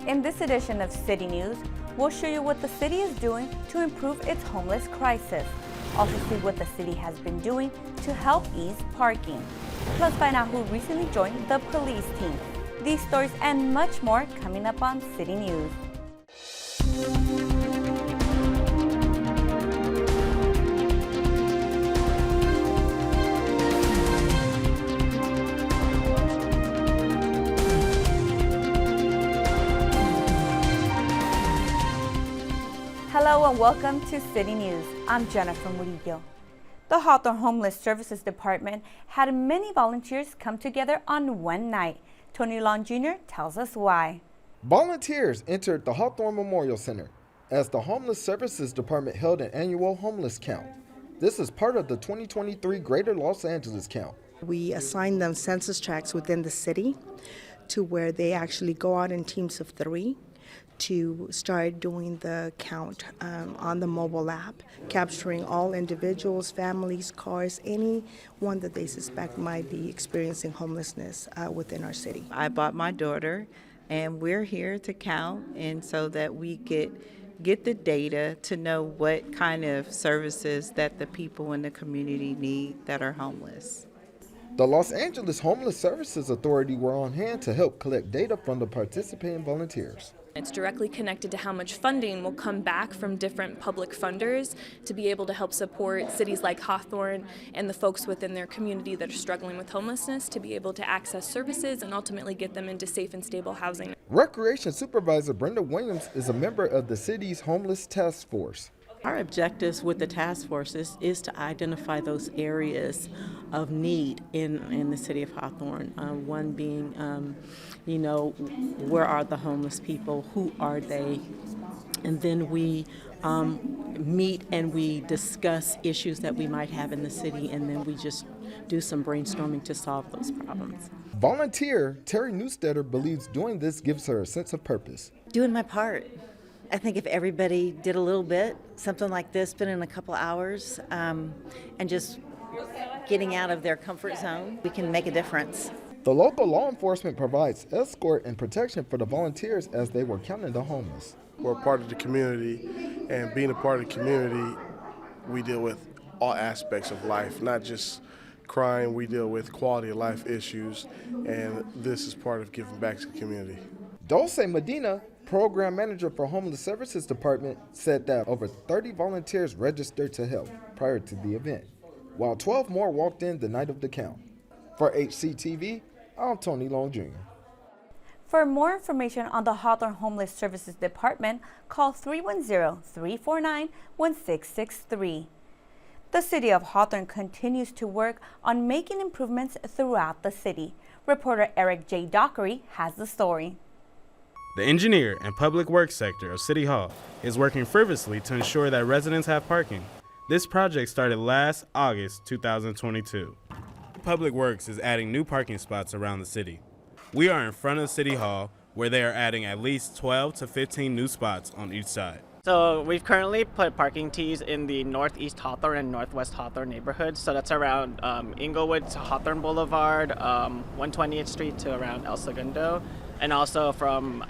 In this edition of City News, we'll show you what the city is doing to improve its homeless crisis. Also see what the city has been doing to help ease parking. Plus find out who recently joined the police team. These stories and much more coming up on City News. Hello and welcome to City News. I'm Jennifer Murillo. The Hawthorne Homeless Services Department had many volunteers come together on one night. Tony Long Jr. tells us why. Volunteers entered the Hawthorne Memorial Center as the Homeless Services Department held an annual homeless count. This is part of the 2023 Greater Los Angeles Count. We assign them census tracts within the city to where they actually go out in teams of 3 to start doing the count on the mobile app, capturing all individuals, families, cars, anyone that they suspect might be experiencing homelessness within our city. I brought my daughter, and we're here to count, and so that we get the data to know what kind of services that the people in the community need that are homeless. The Los Angeles Homeless Services Authority were on hand to help collect data from the participating volunteers. It's directly connected to how much funding will come back from different public funders to be able to help support cities like Hawthorne and the folks within their community that are struggling with homelessness to be able to access services and ultimately get them into safe and stable housing. Recreation Supervisor Brenda Williams is a member of the city's Homeless Task Force. Our objectives with the task forces is to identify those areas of need in the city of Hawthorne. One being, where are the homeless people? Who are they? And then we meet and we discuss issues that we might have in the city, and then we just do some brainstorming to solve those problems. Volunteer Terry Newstetter believes doing this gives her a sense of purpose. Doing my part. I think if everybody did a little bit, something like this, spending a couple hours and just getting out of their comfort zone, we can make a difference. The local law enforcement provides escort and protection for the volunteers as they were counting the homeless. We're part of the community, and being a part of the community, we deal with all aspects of life, not just crime. We deal with quality of life issues, and this is part of giving back to the community. Dulce Medina, Program Manager for Homeless Services Department, said that over 30 volunteers registered to help prior to the event, while 12 more walked in the night of the count. For HCTV, I'm Tony Long Jr. For more information on the Hawthorne Homeless Services Department, call 310-349-1663. The city of Hawthorne continues to work on making improvements throughout the city. Reporter Eric J. Dockery has the story. The engineer and public works sector of City Hall is working feverishly to ensure that residents have parking. This project started last August 2022. Public Works is adding new parking spots around the city. We are in front of City Hall, where they are adding at least 12 to 15 new spots on each side. So we've currently put parking tees in the Northeast Hawthorne and Northwest Hawthorne neighborhoods. So that's around Inglewood to Hawthorne Boulevard, 120th Street to around El Segundo, and also from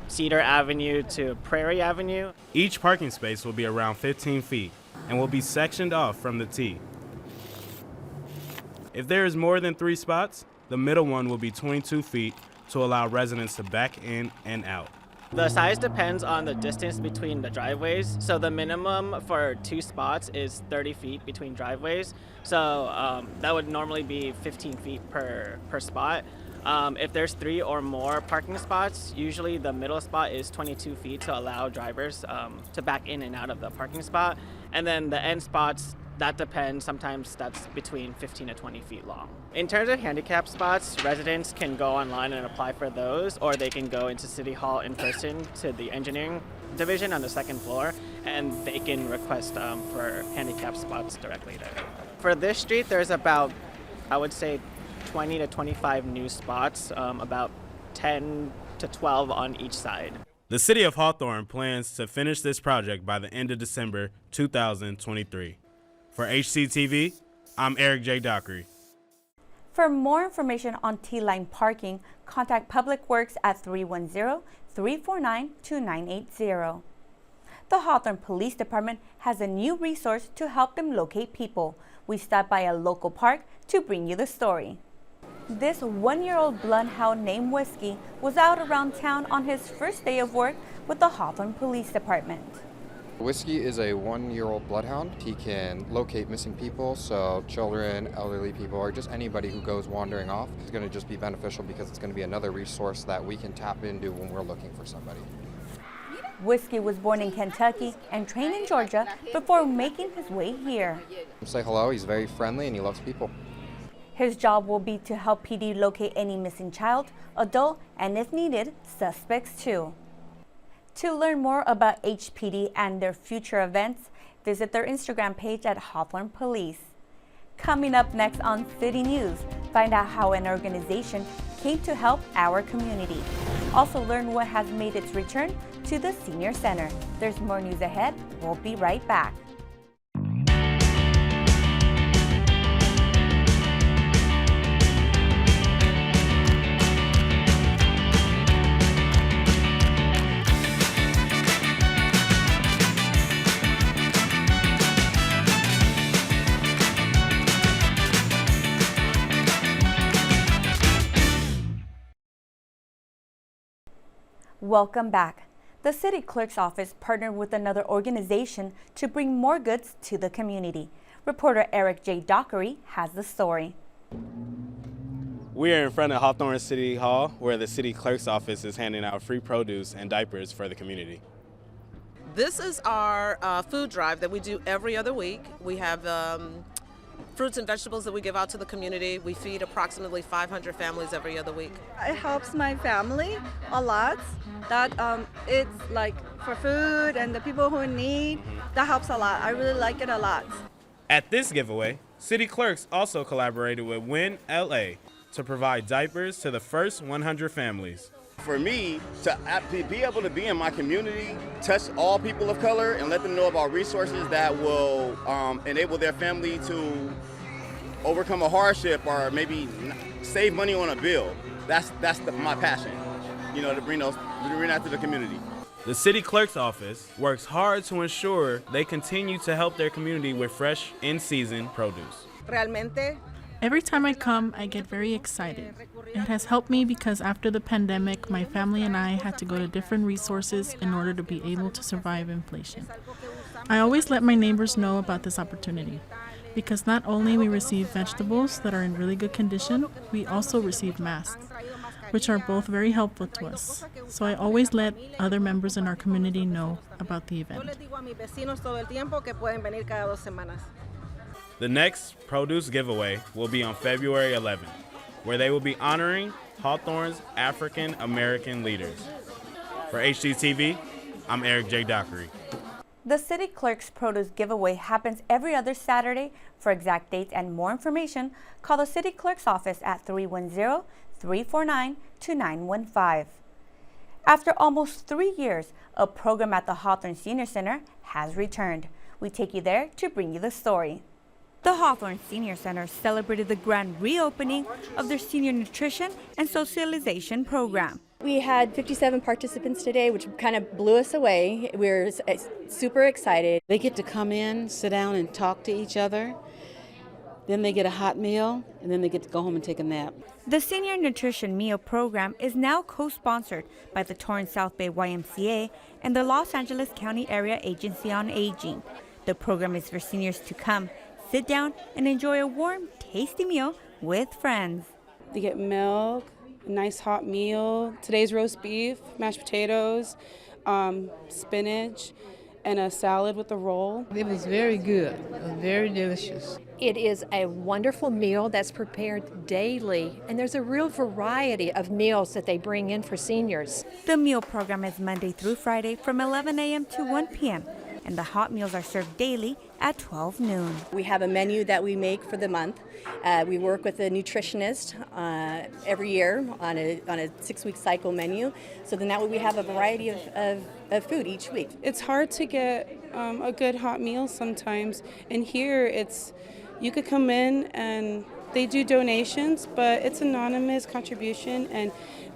Cedar Avenue to Prairie Avenue. Each parking space will be around 15 feet and will be sectioned off from the T. If there is more than 3 spots, the middle one will be 22 feet to allow residents to back in and out. The size depends on the distance between the driveways. So the minimum for 2 spots is 30 feet between driveways. So that would normally be 15 feet per spot. If there's 3 or more parking spots, usually the middle spot is 22 feet to allow drivers to back in and out of the parking spot. And then the end spots, that depends. Sometimes that's between 15 to 20 feet long. In terms of handicap spots, residents can go online and apply for those, or they can go into City Hall in person to the engineering division on the 2nd floor, and they can request for handicap spots directly there. For this street, there's about, I would say, 20 to 25 new spots, about 10 to 12 on each side. The city of Hawthorne plans to finish this project by the end of December 2023. For HCTV, I'm Eric J. Dockery. For more information on T-Line parking, contact Public Works at 310-349-2980. The Hawthorne Police Department has a new resource to help them locate people. We stopped by a local park to bring you the story. This one-year-old bloodhound named Whiskey was out around town on his first day of work with the Hawthorne Police Department. Whiskey is a one-year-old bloodhound. He can locate missing people, so children, elderly people, or just anybody who goes wandering off. It's going to just be beneficial because it's going to be another resource that we can tap into when we're looking for somebody. Whiskey was born in Kentucky and trained in Georgia before making his way here. Say hello, he's very friendly and he loves people. His job will be to help PD locate any missing child, adult, and if needed, suspects too. To learn more about HPD and their future events, visit their Instagram page at Hawthorne Police. Coming up next on City News, find out how an organization came to help our community. Also learn what has made its return to the Senior Center. There's more news ahead. We'll be right back. Welcome back. The City Clerk's office partnered with another organization to bring more goods to the community. Reporter Eric J. Dockery has the story. We are in front of Hawthorne City Hall, where the City Clerk's office is handing out free produce and diapers for the community. This is our food drive that we do every other week. We have fruits and vegetables that we give out to the community. We feed approximately 500 families every other week. It helps my family a lot. That it's like for food and the people who need, that helps a lot. I really like it a lot. At this giveaway, City Clerks also collaborated with Win LA to provide diapers to the first 100 families. For me, to be able to be in my community, touch all people of color, and let them know about resources that will enable their family to overcome a hardship or maybe save money on a bill. That's my passion, you know, to bring that to the community. The City Clerk's office works hard to ensure they continue to help their community with fresh, in-season produce. Every time I come, I get very excited. It has helped me because after the pandemic, my family and I had to go to different resources in order to be able to survive inflation. I always let my neighbors know about this opportunity because not only we receive vegetables that are in really good condition, we also receive masks, which are both very helpful to us. So I always let other members in our community know about the event. The next produce giveaway will be on February 11th, where they will be honoring Hawthorne's African American leaders. For HDTV, I'm Eric J. Dockery. The City Clerk's produce giveaway happens every other Saturday. For exact dates and more information, call the City Clerk's office at 310-349-2915. After almost 3 years, a program at the Hawthorne Senior Center has returned. We take you there to bring you the story. The Hawthorne Senior Center celebrated the grand reopening of their senior nutrition and socialization program. We had 57 participants today, which kind of blew us away. We're super excited. They get to come in, sit down, and talk to each other. Then they get a hot meal, and then they get to go home and take a nap. The Senior Nutrition Meal Program is now co-sponsored by the Torrance South Bay YMCA and the Los Angeles County Area Agency on Aging. The program is for seniors to come, sit down, and enjoy a warm, tasty meal with friends. They get milk, a nice hot meal, today's roast beef, mashed potatoes, spinach, and a salad with a roll. It was very good, very delicious. It is a wonderful meal that's prepared daily, and there's a real variety of meals that they bring in for seniors. The meal program is Monday through Friday from 11 a.m. to 1 p.m. and the hot meals are served daily at 12 noon. We have a menu that we make for the month. We work with a nutritionist every year on a 6-week cycle menu. So then that way we have a variety of food each week. It's hard to get a good hot meal sometimes. And here you could come in and They do donations, but it's anonymous contribution, and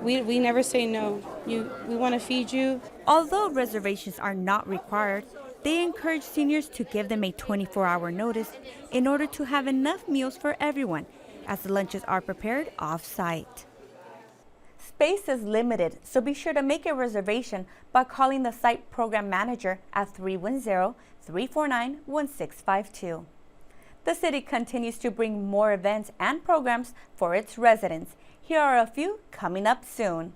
we never say no. We want to feed you. Although reservations are not required, they encourage seniors to give them a 24-hour notice in order to have enough meals for everyone, as the lunches are prepared off-site. Space is limited, so be sure to make a reservation by calling the site program manager at 310-349-1652. The city continues to bring more events and programs for its residents. Here are a few coming up soon.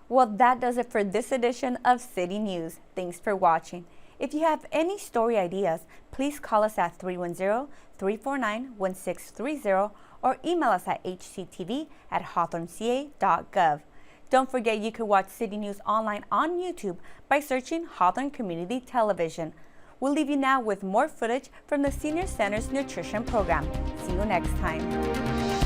Well, that does it for this edition of City News. Thanks for watching. If you have any story ideas, please call us at 310-349-1630 or email us at hctv@hawthorneca.gov. Don't forget you can watch City News online on YouTube by searching Hawthorne Community Television. We'll leave you now with more footage from the Senior Center's nutrition program. See you next time.